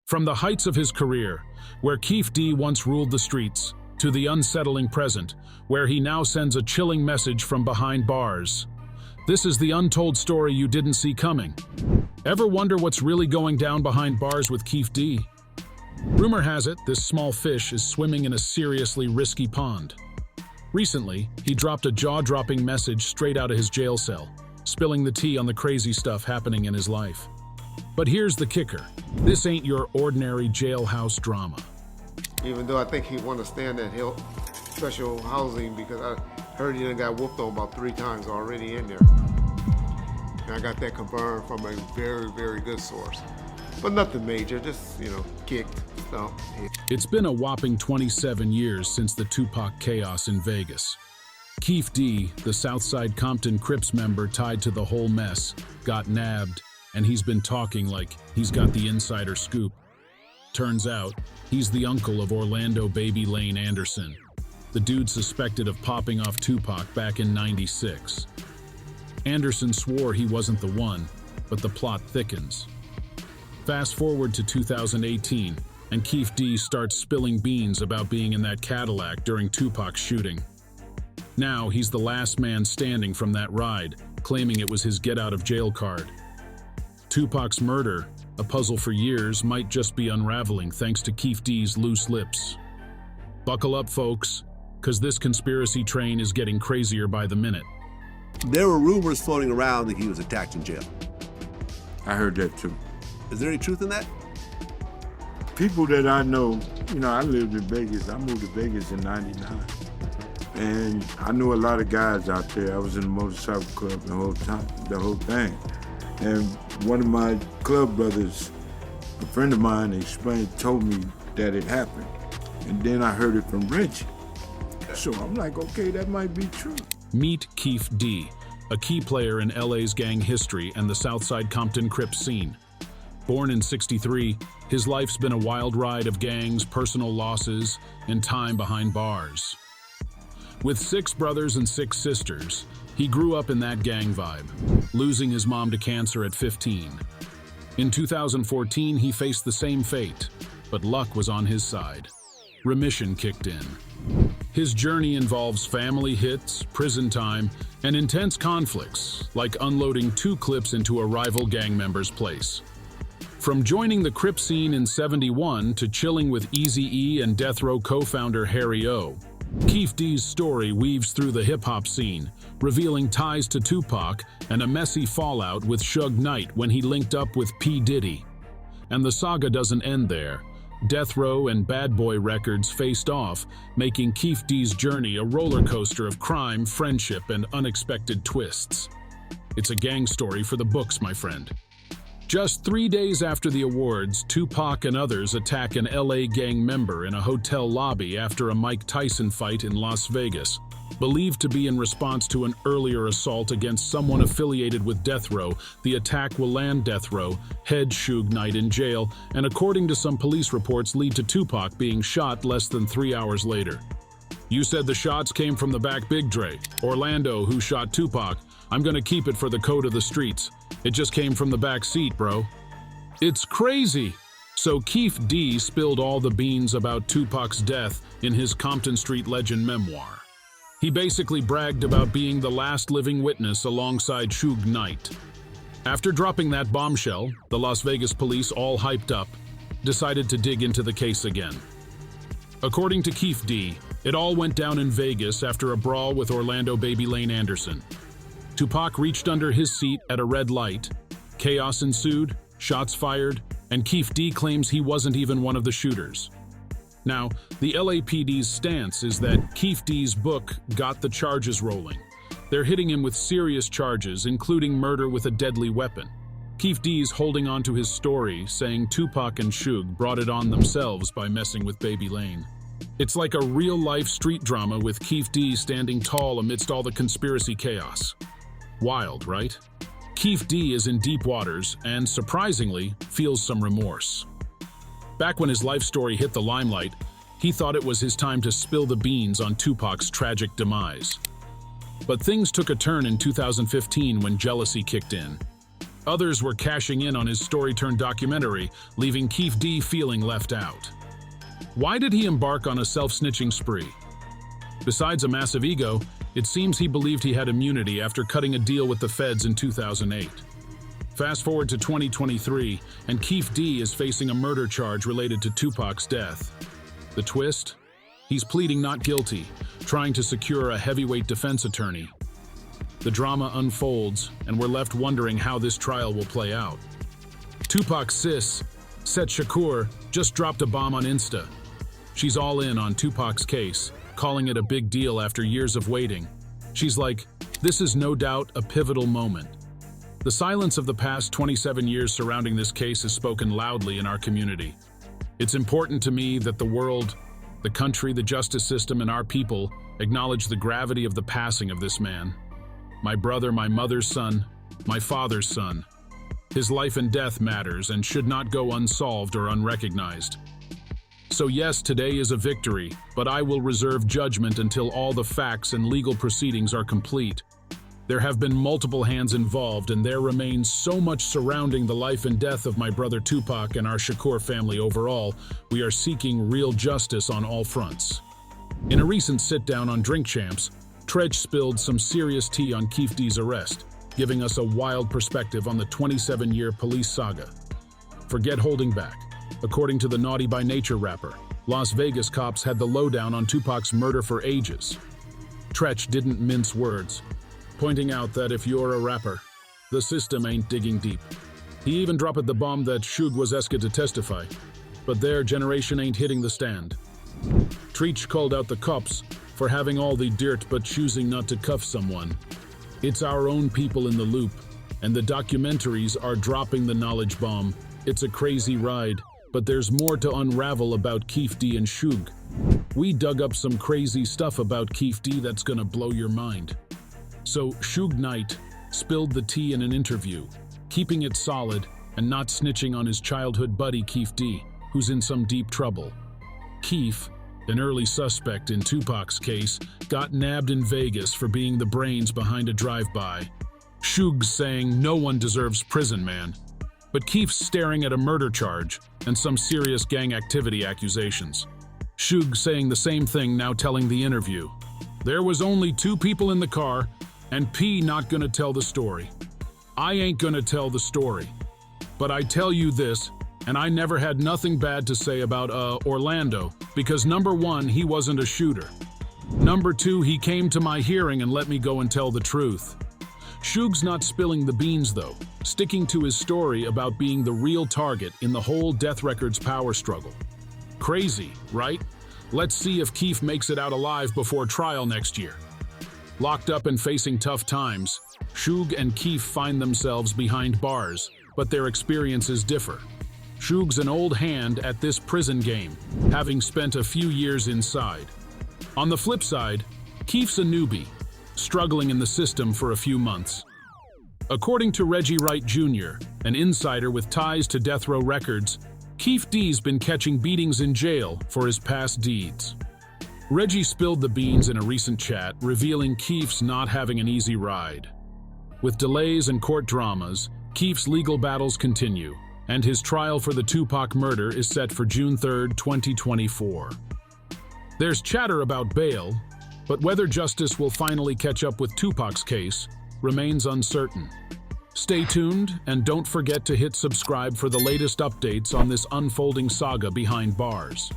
From the heights of his career, where Keefe D once ruled the streets, to the unsettling present, where he now sends a chilling message from behind bars. This is the untold story you didn't see coming. Ever wonder what's really going down behind bars with Keefe D? Rumor has it this small fish is swimming in a seriously risky pond. Recently, he dropped a jaw-dropping message straight out of his jail cell, spilling the tea on the crazy stuff happening in his life. But here's the kicker. This ain't your ordinary jailhouse drama. Even though I think he want to stay in that special housing because I heard he done got whooped on about 3 times already in there. And I got that confirmed from a very, very good source. But nothing major, just, kicked, stumped. It's been a whopping 27 years since the Tupac chaos in Vegas. Keefe D, the Southside Compton Crips member tied to the whole mess, got nabbed, and he's been talking like he's got the insider scoop. Turns out, he's the uncle of Orlando Baby Lane Anderson, the dude suspected of popping off Tupac back in '96. Anderson swore he wasn't the one, but the plot thickens. Fast forward to 2018, and Keefe D starts spilling beans about being in that Cadillac during Tupac's shooting. Now he's the last man standing from that ride, claiming it was his get-out-of-jail card. Tupac's murder, a puzzle for years, might just be unraveling thanks to Keefe D's loose lips. Buckle up, folks, because this conspiracy train is getting crazier by the minute. There were rumors floating around that he was attacked in jail. I heard that too. Is there any truth in that? People that I know, I lived in Vegas. I moved to Vegas in '99. And I knew a lot of guys out there. I was in the motorcycle club the whole time, the whole thing. And one of my club brothers, a friend of mine, told me that it happened. And then I heard it from Reggie. So I'm like, okay, that might be true. Meet Keefe D, a key player in LA's gang history and the Southside Compton Crips scene. Born in '63, his life's been a wild ride of gangs, personal losses, and time behind bars. With 6 brothers and 6 sisters, he grew up in that gang vibe, losing his mom to cancer at 15. In 2014, he faced the same fate, but luck was on his side. Remission kicked in. His journey involves family hits, prison time, and intense conflicts, like unloading 2 clips into a rival gang member's place. From joining the Crip scene in '71 to chilling with Eazy-E and Death Row co-founder Harry O, Keefe D's story weaves through the hip-hop scene, revealing ties to Tupac and a messy fallout with Suge Knight when he linked up with P. Diddy. And the saga doesn't end there. Death Row and Bad Boy Records faced off, making Keefe D's journey a roller coaster of crime, friendship, and unexpected twists. It's a gang story for the books, my friend. Just 3 days after the awards, Tupac and others attack an LA gang member in a hotel lobby after a Mike Tyson fight in Las Vegas, believed to be in response to an earlier assault against someone affiliated with Death Row. The attack will land Death Row, head Suge Knight in jail, and according to some police reports lead to Tupac being shot less than 3 hours later. You said the shots came from the back, Big Dre. Orlando, who shot Tupac. I'm gonna keep it for the code of the streets. It just came from the back seat, bro. It's crazy. So Keefe D spilled all the beans about Tupac's death in his Compton Street Legend memoir. He basically bragged about being the last living witness alongside Suge Knight. After dropping that bombshell, the Las Vegas police, all hyped up, decided to dig into the case again. According to Keefe D, it all went down in Vegas after a brawl with Orlando Baby Lane Anderson. Tupac reached under his seat at a red light. Chaos ensued, shots fired, and Keefe D claims he wasn't even one of the shooters. Now, the LAPD's stance is that Keefe D's book got the charges rolling. They're hitting him with serious charges, including murder with a deadly weapon. Keefe D's holding on to his story, saying Tupac and Suge brought it on themselves by messing with Baby Lane. It's like a real-life street drama with Keefe D standing tall amidst all the conspiracy chaos. Wild, right? Keefe D is in deep waters and, surprisingly, feels some remorse. Back when his life story hit the limelight, he thought it was his time to spill the beans on Tupac's tragic demise. But things took a turn in 2015 when jealousy kicked in. Others were cashing in on his story-turned-documentary, leaving Keefe D feeling left out. Why did he embark on a self-snitching spree? Besides a massive ego, it seems he believed he had immunity after cutting a deal with the feds in 2008. Fast forward to 2023, and Keefe D is facing a murder charge related to Tupac's death. The twist? He's pleading not guilty, trying to secure a heavyweight defense attorney. The drama unfolds, and we're left wondering how this trial will play out. Tupac's sis, Set Shakur, just dropped a bomb on Insta. She's all in on Tupac's case, calling it a big deal after years of waiting. She's like, "This is no doubt a pivotal moment." The silence of the past 27 years surrounding this case has spoken loudly in our community. It's important to me that the world, the country, the justice system, and our people acknowledge the gravity of the passing of this man. My brother, my mother's son, my father's son. His life and death matters and should not go unsolved or unrecognized. So yes, today is a victory, but I will reserve judgment until all the facts and legal proceedings are complete. There have been multiple hands involved, and there remains so much surrounding the life and death of my brother Tupac and our Shakur family overall. We are seeking real justice on all fronts. In a recent sit-down on Drink Champs, Tretch spilled some serious tea on Keefe D's arrest, giving us a wild perspective on the 27-year police saga. Forget holding back. According to the Naughty by Nature rapper, Las Vegas cops had the lowdown on Tupac's murder for ages. Tretch didn't mince words, pointing out that if you're a rapper, the system ain't digging deep. He even dropped the bomb that Suge was asked to testify, but their generation ain't hitting the stand. Treach called out the cops for having all the dirt but choosing not to cuff someone. It's our own people in the loop, and the documentaries are dropping the knowledge bomb. It's a crazy ride, but there's more to unravel about Keefe D and Suge. We dug up some crazy stuff about Keefe D that's gonna blow your mind. So Suge Knight spilled the tea in an interview, keeping it solid and not snitching on his childhood buddy Keefe D, who's in some deep trouble. Keefe, an early suspect in Tupac's case, got nabbed in Vegas for being the brains behind a drive-by. Suge's saying no one deserves prison, man. But Keefe's staring at a murder charge and some serious gang activity accusations. Suge saying the same thing, now telling the interview. There was only 2 people in the car, and P not gonna tell the story. I ain't gonna tell the story. But I tell you this, and I never had nothing bad to say about Orlando, because number 1, he wasn't a shooter. Number 2, he came to my hearing and let me go and tell the truth. Suge's not spilling the beans though, sticking to his story about being the real target in the whole Death Records power struggle. Crazy, right? Let's see if Keefe makes it out alive before trial next year. Locked up and facing tough times, Suge and Keefe find themselves behind bars, but their experiences differ. Suge's an old hand at this prison game, having spent a few years inside. On the flip side, Keefe's a newbie, struggling in the system for a few months. According to Reggie Wright Jr., an insider with ties to Death Row Records, Keefe D's been catching beatings in jail for his past deeds. Reggie spilled the beans in a recent chat, revealing Keefe's not having an easy ride. With delays and court dramas, Keefe's legal battles continue, and his trial for the Tupac murder is set for June 3, 2024. There's chatter about bail, but whether justice will finally catch up with Tupac's case remains uncertain. Stay tuned, and don't forget to hit subscribe for the latest updates on this unfolding saga behind bars.